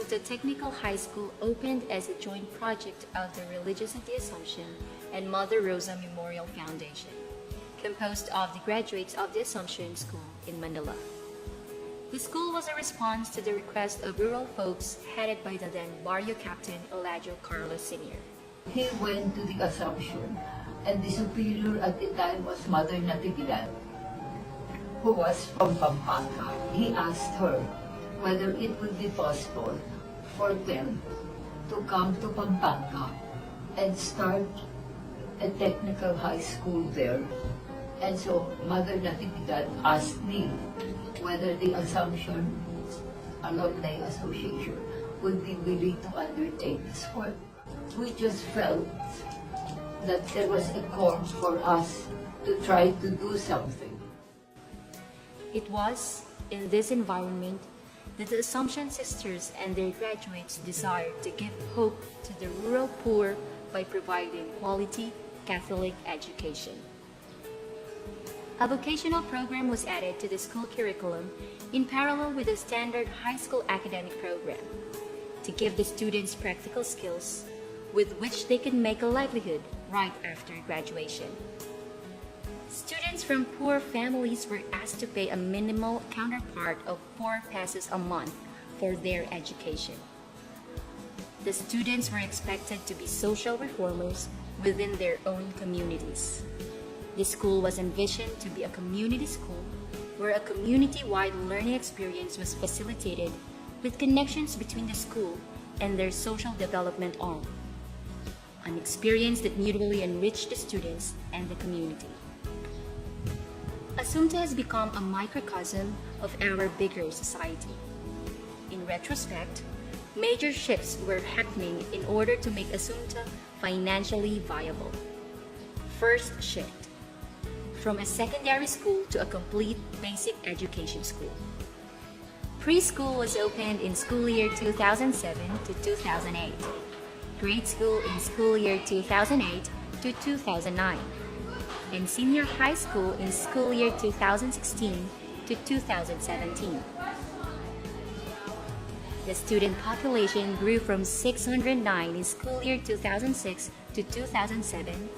Assumpta Technical High School opened as a joint project of the Religious of the Assumption and Mother Rosa Memorial Foundation, composed of the graduates of the Assumption School in Manila. The school was a response to the request of rural folks headed by the then Barrio Captain Eladio Carlos Sr. He went to the Assumption, and the superior at the time was Mother Natividad, who was from Pampanga. He asked her whether it would be possible for them to come to Pampanga and start a technical high school there. And so Mother Natividad asked me whether the Assumption Alumni Association would be willing to undertake this work. We just felt that there was a call for us to try to do something. It was in this environment that the Assumption Sisters and their graduates desired to give hope to the rural poor by providing quality Catholic education. A vocational program was added to the school curriculum in parallel with the standard high school academic program to give the students practical skills with which they could make a livelihood right after graduation. Students from poor families were asked to pay a minimal counterpart of 4 pesos a month for their education. The students were expected to be social reformers within their own communities. The school was envisioned to be a community school where a community-wide learning experience was facilitated with connections between the school and their social development arm, an experience that mutually enriched the students and the community. Assumpta has become a microcosm of our bigger society. In retrospect, major shifts were happening in order to make Assumpta financially viable. First shift, from a secondary school to a complete basic education school. Preschool was opened in school year 2007 to 2008. Grade school in school year 2008 to 2009. And senior high school in school year 2016 to 2017. The student population grew from 609 in school year 2006 to 2007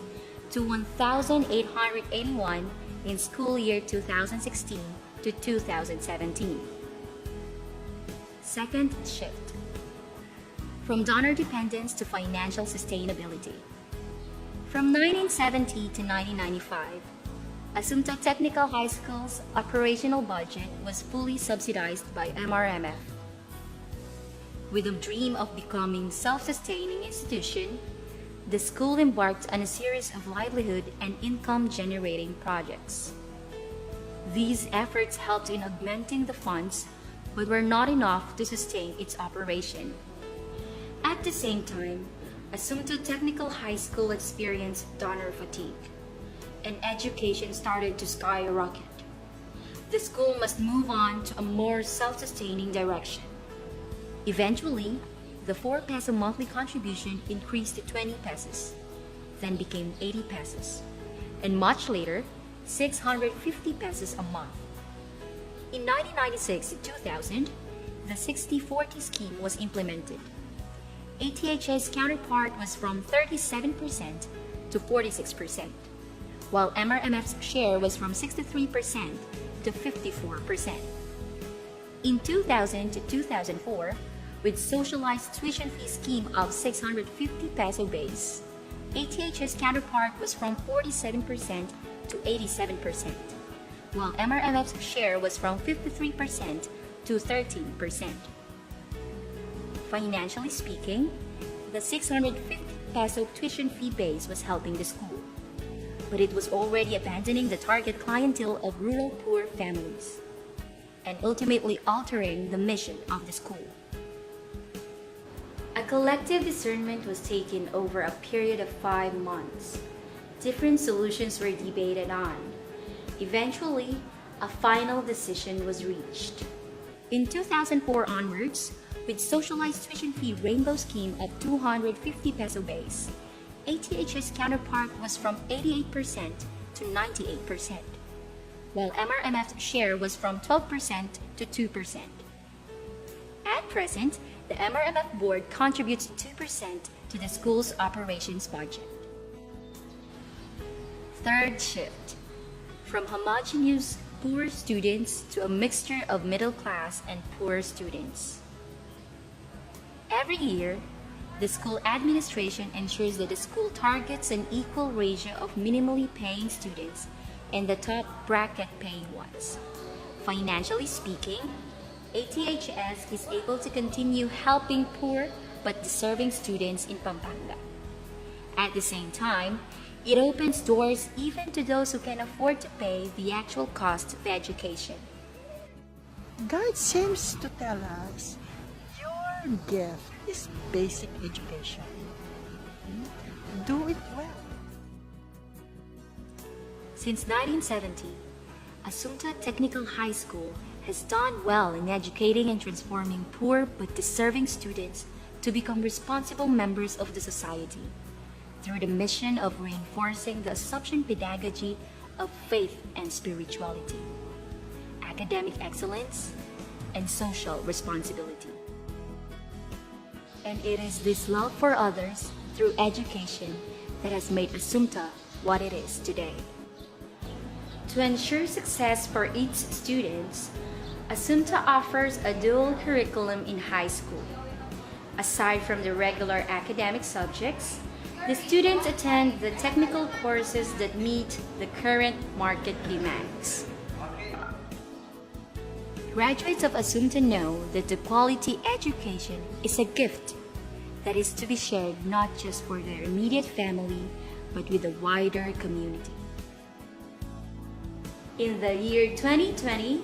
to 1,881 in school year 2016 to 2017. Second shift, from donor dependence to financial sustainability. From 1970 to 1995, Assumpta Technical High School's operational budget was fully subsidized by MRMF. With a dream of becoming a self-sustaining institution, the school embarked on a series of livelihood and income-generating projects. These efforts helped in augmenting the funds, but were not enough to sustain its operation. At the same time, Assumpta Technical High School experienced donor fatigue, and education started to skyrocket. The school must move on to a more self-sustaining direction. Eventually, the 4 peso monthly contribution increased to 20 pesos, then became 80 pesos, and much later, 650 pesos a month. In 1996 to 2000, the 60-40 scheme was implemented. ATH's counterpart was from 37% to 46%, while MRMF's share was from 63% to 54%. In 2000 to 2004, with socialized tuition fee scheme of 650 peso base, ATH's counterpart was from 47% to 87%, while MRMF's share was from 53% to 13%. Financially speaking, the 650 peso tuition fee base was helping the school, but it was already abandoning the target clientele of rural poor families and ultimately altering the mission of the school. A collective discernment was taken over a period of 5 months. Different solutions were debated on. Eventually, a final decision was reached. In 2004 onwards, with socialized tuition fee rainbow scheme of 250 peso base, ATH's counterpart was from 88% to 98%, while MRMF's share was from 12% to 2%. At present, The MRMF board contributes 2% to the school's operations budget. Third shift. From homogeneous poor students to a mixture of middle class and poor students. Every year, the school administration ensures that the school targets an equal ratio of minimally paying students and the top bracket paying ones. Financially speaking, ATHS is able to continue helping poor but deserving students in Pampanga. At the same time, it opens doors even to those who can afford to pay the actual cost of education. God seems to tell us your gift is basic education. Do it well. Since 1970, Assumpta Technical High School has done well in educating and transforming poor but deserving students to become responsible members of the society through the mission of reinforcing the Assumption pedagogy of faith and spirituality, academic excellence, and social responsibility. And it is this love for others through education that has made Assumpta what it is today. To ensure success for each student, Assumpta offers a dual curriculum in high school. Aside from the regular academic subjects, the students attend the technical courses that meet the current market demands. Graduates of Assumpta know that the quality education is a gift that is to be shared not just for their immediate family, but with the wider community. In the year 2020,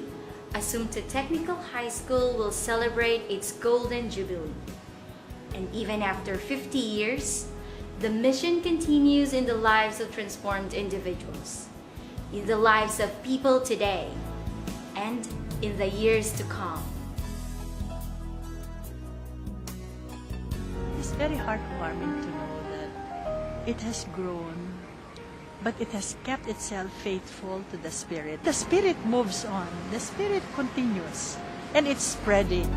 Assumpta Technical High School will celebrate its Golden Jubilee. And even after 50 years, the mission continues in the lives of transformed individuals, in the lives of people today, and in the years to come. It's very heartwarming to know that it has grown, but it has kept itself faithful to the Spirit. The Spirit moves on, the Spirit continues, and it's spreading.